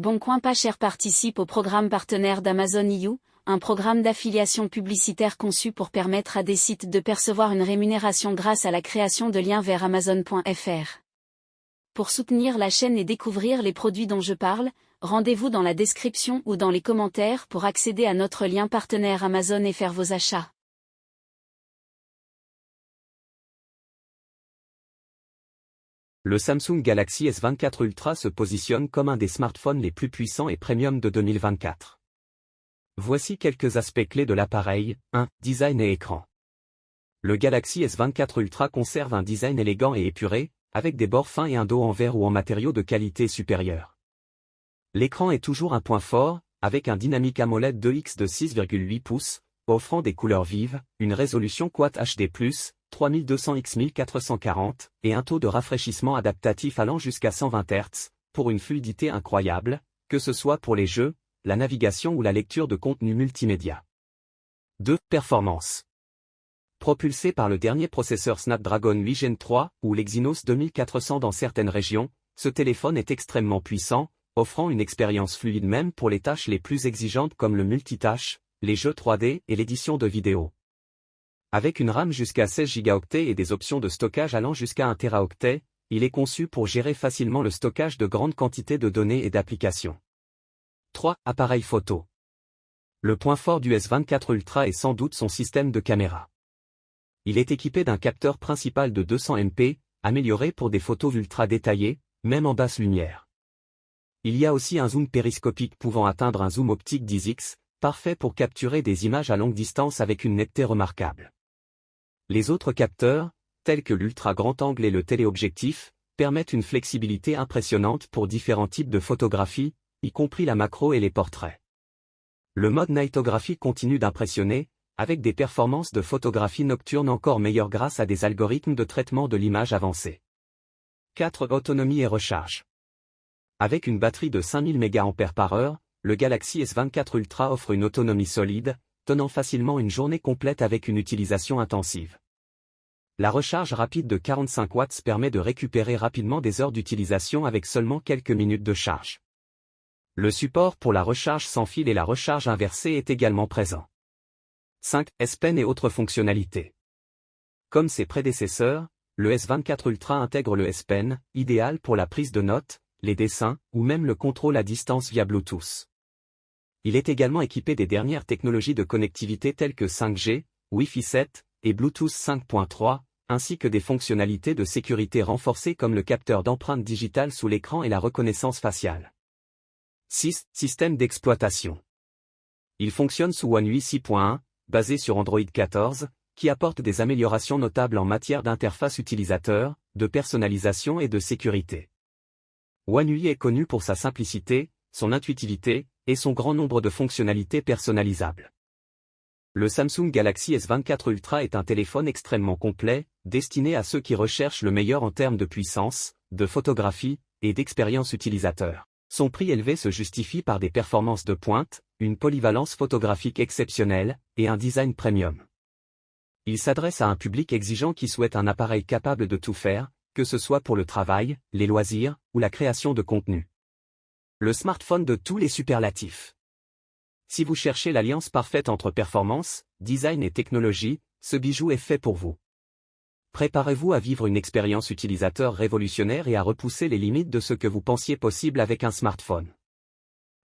Boncoin pas cher participe au programme partenaire d'Amazon EU, un programme d'affiliation publicitaire conçu pour permettre à des sites de percevoir une rémunération grâce à la création de liens vers Amazon.fr. Pour soutenir la chaîne et découvrir les produits dont je parle, rendez-vous dans la description ou dans les commentaires pour accéder à notre lien partenaire Amazon et faire vos achats. Le Samsung Galaxy S24 Ultra se positionne comme un des smartphones les plus puissants et premium de 2024. Voici quelques aspects clés de l'appareil. 1. Design et écran. Le Galaxy S24 Ultra conserve un design élégant et épuré, avec des bords fins et un dos en verre ou en matériaux de qualité supérieure. L'écran est toujours un point fort, avec un dynamique AMOLED 2X de 6,8 pouces, offrant des couleurs vives, une résolution Quad HD+, 3200x1440, et un taux de rafraîchissement adaptatif allant jusqu'à 120 Hz, pour une fluidité incroyable, que ce soit pour les jeux, la navigation ou la lecture de contenu multimédia. 2. Performance. Propulsé par le dernier processeur Snapdragon 8 Gen 3 ou l'Exynos 2400 dans certaines régions, ce téléphone est extrêmement puissant, offrant une expérience fluide même pour les tâches les plus exigeantes comme le multitâche, les jeux 3D et l'édition de vidéos. Avec une RAM jusqu'à 16 Go et des options de stockage allant jusqu'à 1 Teraoctet, il est conçu pour gérer facilement le stockage de grandes quantités de données et d'applications. 3. Appareil photo. Le point fort du S24 Ultra est sans doute son système de caméra. Il est équipé d'un capteur principal de 200 MP, amélioré pour des photos ultra détaillées, même en basse lumière. Il y a aussi un zoom périscopique pouvant atteindre un zoom optique 10x, parfait pour capturer des images à longue distance avec une netteté remarquable. Les autres capteurs, tels que l'ultra grand angle et le téléobjectif, permettent une flexibilité impressionnante pour différents types de photographies, y compris la macro et les portraits. Le mode Nightography continue d'impressionner, avec des performances de photographie nocturne encore meilleures grâce à des algorithmes de traitement de l'image avancés. 4. Autonomie et recharge. Avec une batterie de 5000 mAh, le Galaxy S24 Ultra offre une autonomie solide, tenant facilement une journée complète avec une utilisation intensive. La recharge rapide de 45 watts permet de récupérer rapidement des heures d'utilisation avec seulement quelques minutes de charge. Le support pour la recharge sans fil et la recharge inversée est également présent. 5. S Pen et autres fonctionnalités. Comme ses prédécesseurs, le S24 Ultra intègre le S Pen, idéal pour la prise de notes, les dessins, ou même le contrôle à distance via Bluetooth. Il est également équipé des dernières technologies de connectivité telles que 5G, Wi-Fi 7 et Bluetooth 5.3, ainsi que des fonctionnalités de sécurité renforcées comme le capteur d'empreinte digitale sous l'écran et la reconnaissance faciale. 6. Système d'exploitation. Il fonctionne sous One UI 6.1, basé sur Android 14, qui apporte des améliorations notables en matière d'interface utilisateur, de personnalisation et de sécurité. One UI est connu pour sa simplicité, son intuitivité, et son grand nombre de fonctionnalités personnalisables. Le Samsung Galaxy S24 Ultra est un téléphone extrêmement complet, destiné à ceux qui recherchent le meilleur en termes de puissance, de photographie, et d'expérience utilisateur. Son prix élevé se justifie par des performances de pointe, une polyvalence photographique exceptionnelle, et un design premium. Il s'adresse à un public exigeant qui souhaite un appareil capable de tout faire, que ce soit pour le travail, les loisirs, ou la création de contenu. Le smartphone de tous les superlatifs. Si vous cherchez l'alliance parfaite entre performance, design et technologie, ce bijou est fait pour vous. Préparez-vous à vivre une expérience utilisateur révolutionnaire et à repousser les limites de ce que vous pensiez possible avec un smartphone.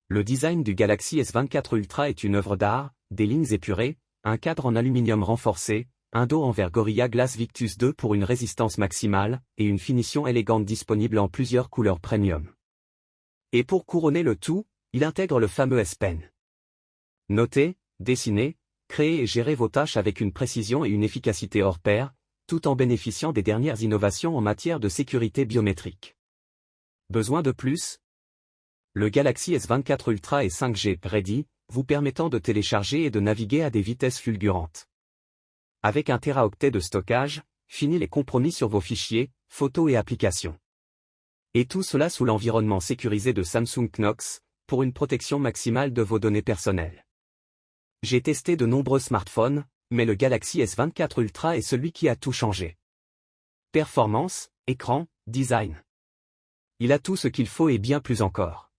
Le design du Galaxy S24 Ultra est une œuvre d'art, des lignes épurées, un cadre en aluminium renforcé, un dos en verre Gorilla Glass Victus 2 pour une résistance maximale, et une finition élégante disponible en plusieurs couleurs premium. Et pour couronner le tout, il intègre le fameux S Pen. Notez, dessinez, créez et gérez vos tâches avec une précision et une efficacité hors pair, tout en bénéficiant des dernières innovations en matière de sécurité biométrique. Besoin de plus? Le Galaxy S24 Ultra est 5G ready, vous permettant de télécharger et de naviguer à des vitesses fulgurantes. Avec 1 Teraoctet de stockage, fini les compromis sur vos fichiers, photos et applications. Et tout cela sous l'environnement sécurisé de Samsung Knox, pour une protection maximale de vos données personnelles. J'ai testé de nombreux smartphones, mais le Galaxy S24 Ultra est celui qui a tout changé. Performance, écran, design. Il a tout ce qu'il faut et bien plus encore.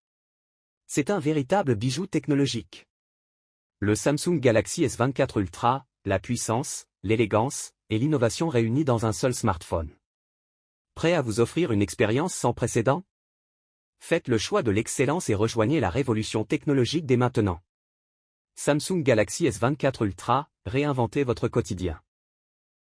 C'est un véritable bijou technologique. Le Samsung Galaxy S24 Ultra, la puissance, l'élégance et l'innovation réunies dans un seul smartphone. Prêt à vous offrir une expérience sans précédent? Faites le choix de l'excellence et rejoignez la révolution technologique dès maintenant. Samsung Galaxy S24 Ultra, réinventez votre quotidien.